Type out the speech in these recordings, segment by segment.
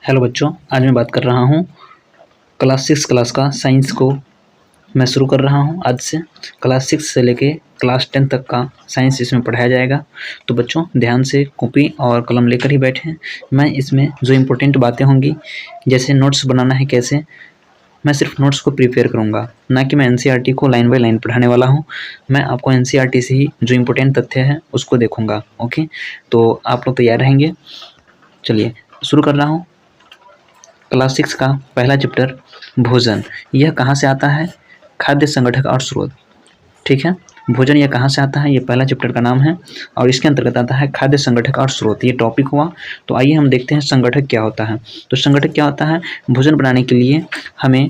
Hello बच्चों, आज मैं बात कर रहा हूँ क्लास 6 क्लास का साइंस को मैं शुरू कर रहा हूँ। आज से क्लास 6 से लेके क्लास 10 तक का साइंस इसमें पढ़ाया जाएगा। तो बच्चों ध्यान से कॉपी और कलम लेकर ही बैठें। मैं इसमें जो इम्पोर्टेंट बातें होंगी, जैसे नोट्स बनाना है कैसे, मैं सिर्फ नोट्स को प्रिपेयर करूँगा, ना कि मैं एनसीईआरटी को लाइन बाय लाइन पढ़ाने वाला हूँ। मैं आपको एनसीईआरटी से ही जो इम्पोर्टेंट तथ्य है उसको देखूँगा। ओके, तो आप लोग तैयार रहेंगे। चलिए शुरू कर रहा हूँ। क्लास 6 का पहला चैप्टर भोजन। यह कहाँ से आता है? खाद्य संगठक और स्रोत। ठीक है, भोजन यह कहाँ से आता है, ये पहला चैप्टर का नाम है और इसके अंतर्गत आता है खाद्य संगठक और स्रोत। ये टॉपिक हुआ। तो आइए हम देखते हैं संगठक क्या होता है। तो संगठक क्या होता है? भोजन बनाने के लिए हमें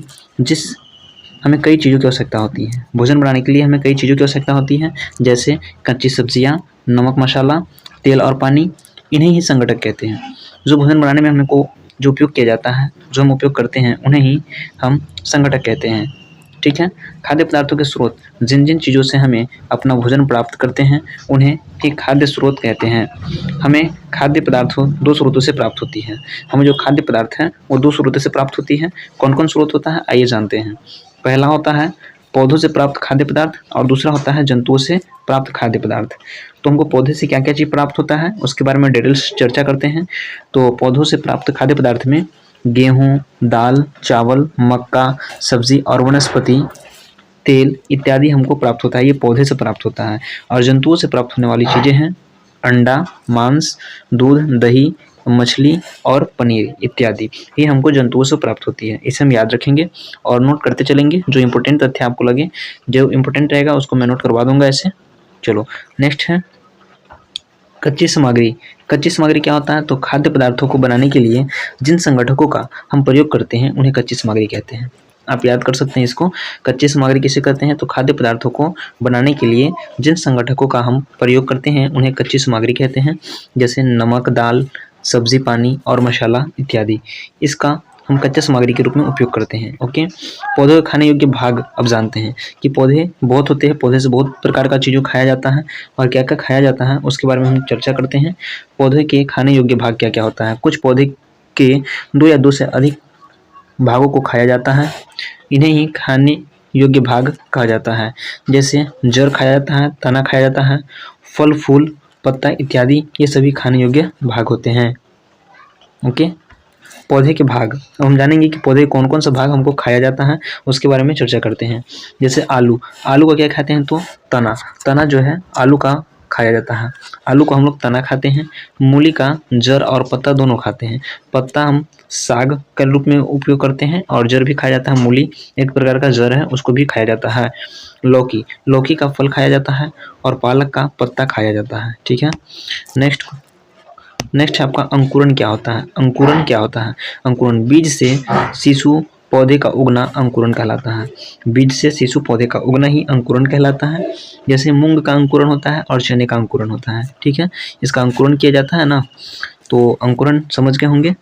कई चीज़ों की आवश्यकता होती है। भोजन बनाने के लिए हमें कई चीज़ों की आवश्यकता होती है, जैसे कच्ची सब्जियाँ, नमक, मसाला, तेल और पानी। इन्हें ही संगठक कहते हैं। जो भोजन बनाने में हमको जो उपयोग किया जाता है, जो हम उपयोग करते हैं, उन्हें ही हम संगठक कहते हैं। ठीक है, खाद्य पदार्थों के स्रोत, जिन जिन चीज़ों से हमें अपना भोजन प्राप्त करते हैं उन्हें ही खाद्य स्रोत कहते हैं। हमें खाद्य पदार्थों दो स्रोतों से प्राप्त होती है। हमें जो खाद्य पदार्थ है वो दो स्रोतों से प्राप्त होती है। कौन कौन स्रोत होता है, आइए जानते हैं। पहला होता है पौधों से प्राप्त खाद्य पदार्थ और दूसरा होता है जंतुओं से प्राप्त खाद्य पदार्थ। तो हमको पौधे से क्या क्या चीज़ प्राप्त होता है उसके बारे में डिटेल्स चर्चा करते हैं। तो पौधों से प्राप्त खाद्य पदार्थ में गेहूँ, दाल, चावल, मक्का, सब्जी और वनस्पति तेल इत्यादि हमको प्राप्त होता है। ये पौधे से प्राप्त होता है। और जंतुओं से प्राप्त होने वाली चीज़ें हैं अंडा, मांस, दूध, दही, मछली और पनीर इत्यादि। ये हमको जंतुओं से प्राप्त होती है। इसे हम याद रखेंगे और नोट करते चलेंगे। जो इम्पोर्टेंट तथ्य आपको लगे, जो इम्पोर्टेंट रहेगा उसको मैं नोट करवा दूंगा ऐसे। चलो नेक्स्ट है कच्ची सामग्री। कच्ची सामग्री क्या होता है? तो खाद्य पदार्थों को बनाने के लिए जिन संगठकों का हम प्रयोग करते हैं उन्हें कच्ची सामग्री कहते हैं। आप याद कर सकते हैं इसको। कच्ची सामग्री किसे कहते हैं? तो खाद्य पदार्थों को बनाने के लिए जिन संगठकों का हम प्रयोग करते हैं उन्हें कच्ची सामग्री कहते हैं, जैसे नमक, दाल, सब्जी, पानी और मसाला इत्यादि। इसका हम कच्चा सामग्री के रूप में उपयोग करते हैं। ओके, पौधों के खाने योग्य भाग अब जानते हैं कि पौधे बहुत होते हैं। पौधे से बहुत प्रकार का चीज़ों खाया जाता है और क्या क्या खाया जाता है उसके बारे में हम चर्चा करते हैं। पौधे के खाने योग्य भाग क्या क्या होता है? कुछ पौधे के दो या दो से अधिक भागों को खाया जाता है। इन्हें ही खाने योग्य भाग कहा जाता है। जैसे जड़ खाया जाता है, तना खाया जाता है, फल, फूल, पत्ता इत्यादि, ये सभी खाने योग्य भाग होते हैं। ओके, पौधे के भाग। अब हम जानेंगे कि पौधे कौन कौन सा भाग हमको खाया जाता है उसके बारे में चर्चा करते हैं। जैसे आलू, आलू का क्या खाते हैं? तो तना, तना जो है आलू का खाया जाता है। आलू को हम लोग तना खाते हैं। मूली का जड़ और पत्ता दोनों खाते हैं। पत्ता हम साग के रूप में उपयोग करते हैं और जड़ भी खाया जाता है। मूली एक प्रकार का जड़ है, उसको भी खाया जाता है। लौकी, लौकी का फल खाया जाता है और पालक का पत्ता खाया जाता है। ठीक है, नेक्स्ट है आपका अंकुरण क्या होता है? अंकुरण क्या होता है? अंकुरण, बीज से शिशु पौधे का उगना अंकुरण कहलाता है। बीज से शिशु पौधे का उगना ही अंकुरण कहलाता है। जैसे मूंग का अंकुरण होता है और चने का अंकुरण होता है। ठीक है, इसका अंकुरण किया जाता है ना, तो अंकुरण समझ गए होंगे।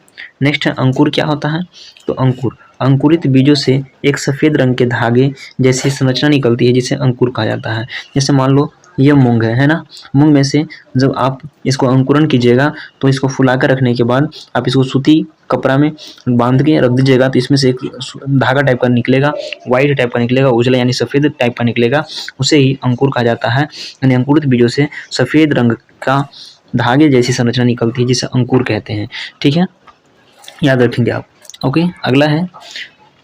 नेक्स्ट है अंकुर क्या होता है? तो अंकुर, अंकुरित बीजों से एक सफ़ेद रंग के धागे जैसी संरचना निकलती है जिसे अंकुर कहा जाता है। जैसे मान लो ये मूंग है ना, मूंग में से जब आप इसको अंकुरण कीजिएगा तो इसको फुला कर रखने के बाद आप इसको सूती कपड़ा में बांध के रख दीजिएगा तो इसमें से एक धागा टाइप का निकलेगा, वाइट टाइप का निकलेगा, उजला यानी सफ़ेद टाइप का निकलेगा। उसे ही अंकुर कहा जाता है। यानी अंकुरित बीजों से सफ़ेद रंग का धागे जैसी संरचना निकलती है जिसे अंकुर कहते हैं। ठीक है, याद रखेंगे आप। ओके, अगला है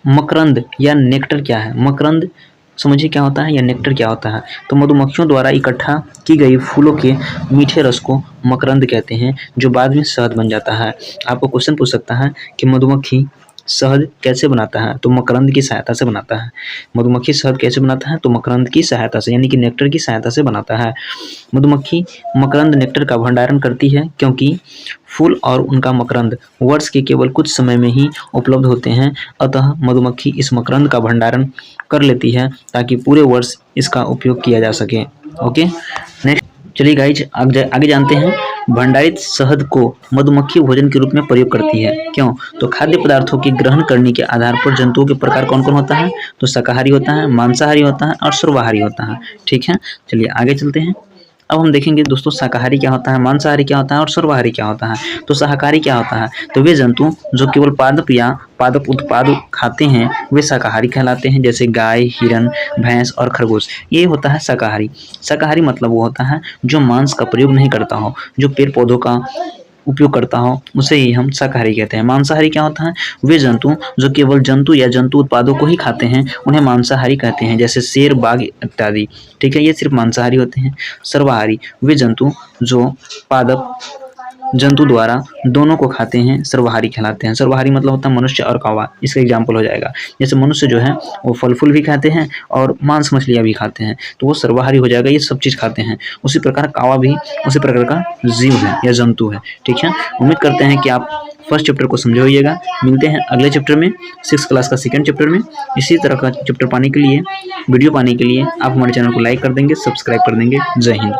मकरंद या नेक्टर क्या है? मकरंद समझिए क्या होता है या नेक्टर क्या होता है? तो मधुमक्खियों द्वारा इकट्ठा की गई फूलों के मीठे रस को मकरंद कहते हैं, जो बाद में शहद बन जाता है। आपको क्वेश्चन पूछ सकता है कि मधुमक्खी शहद कैसे बनाता है? तो मकरंद की सहायता से बनाता है। मधुमक्खी शहद कैसे बनाता है? तो मकरंद की सहायता से, यानी कि नेक्टर की सहायता से बनाता है। मधुमक्खी मकरंद नेक्टर का भंडारण करती है क्योंकि फूल और उनका मकरंद वर्ष के केवल कुछ समय में ही उपलब्ध होते हैं। अतः मधुमक्खी इस मकरंद का भंडारण कर लेती है ताकि पूरे वर्ष इसका उपयोग किया जा सके। ओके, नेक्स्ट चलिए गाइज आगे जानते हैं। भंडारित शहद को मधुमक्खी भोजन के रूप में प्रयोग करती है। क्यों? तो खाद्य पदार्थों की ग्रहण करने के आधार पर जंतुओं के प्रकार कौन कौन होता है? तो शाकाहारी होता है, मांसाहारी होता है और सर्वाहारी होता है। ठीक है, चलिए आगे चलते हैं। अब हम देखेंगे दोस्तों शाकाहारी क्या होता है, मांसाहारी क्या होता है और सर्वाहारी क्या होता है। तो शाकाहारी क्या होता है, तो वे जंतु जो केवल पादप या पादप उत्पाद खाते हैं वे शाकाहारी कहलाते हैं, जैसे गाय, हिरन, भैंस और खरगोश। ये होता है शाकाहारी। शाकाहारी मतलब वो होता है जो मांस का प्रयोग नहीं करता हो, जो पेड़ पौधों का उपयोग करता हो, उसे ही हम शाकाहारी कहते हैं। मांसाहारी क्या होता है, वे जंतु जो केवल जंतु या जंतु उत्पादों को ही खाते हैं उन्हें मांसाहारी कहते हैं, जैसे शेर, बाघ इत्यादि। ठीक है, ये सिर्फ मांसाहारी होते हैं। सर्वाहारी वे जंतु जो पादप जंतु द्वारा दोनों को खाते हैं, सर्वाहारी कहलाते हैं। सर्वाहारी मतलब होता है मनुष्य और कौवा, इसका एग्जाम्पल हो जाएगा। जैसे मनुष्य जो है वो फल फूल भी खाते हैं और मांस मछलियाँ भी खाते हैं, तो वो सर्वाहारी हो जाएगा, ये सब चीज़ खाते हैं। उसी प्रकार कौवा भी उसी प्रकार का जीव है या जंतु है। ठीक है, उम्मीद करते हैं कि आप फर्स्ट चैप्टर को समझे होइएगा। मिलते हैं अगले चैप्टर में, 6th क्लास का सेकंड चैप्टर में। इसी तरह का चैप्टर पाने के लिए, वीडियो पाने के लिए आप हमारे चैनल को लाइक कर देंगे, सब्सक्राइब कर देंगे। जय हिंद।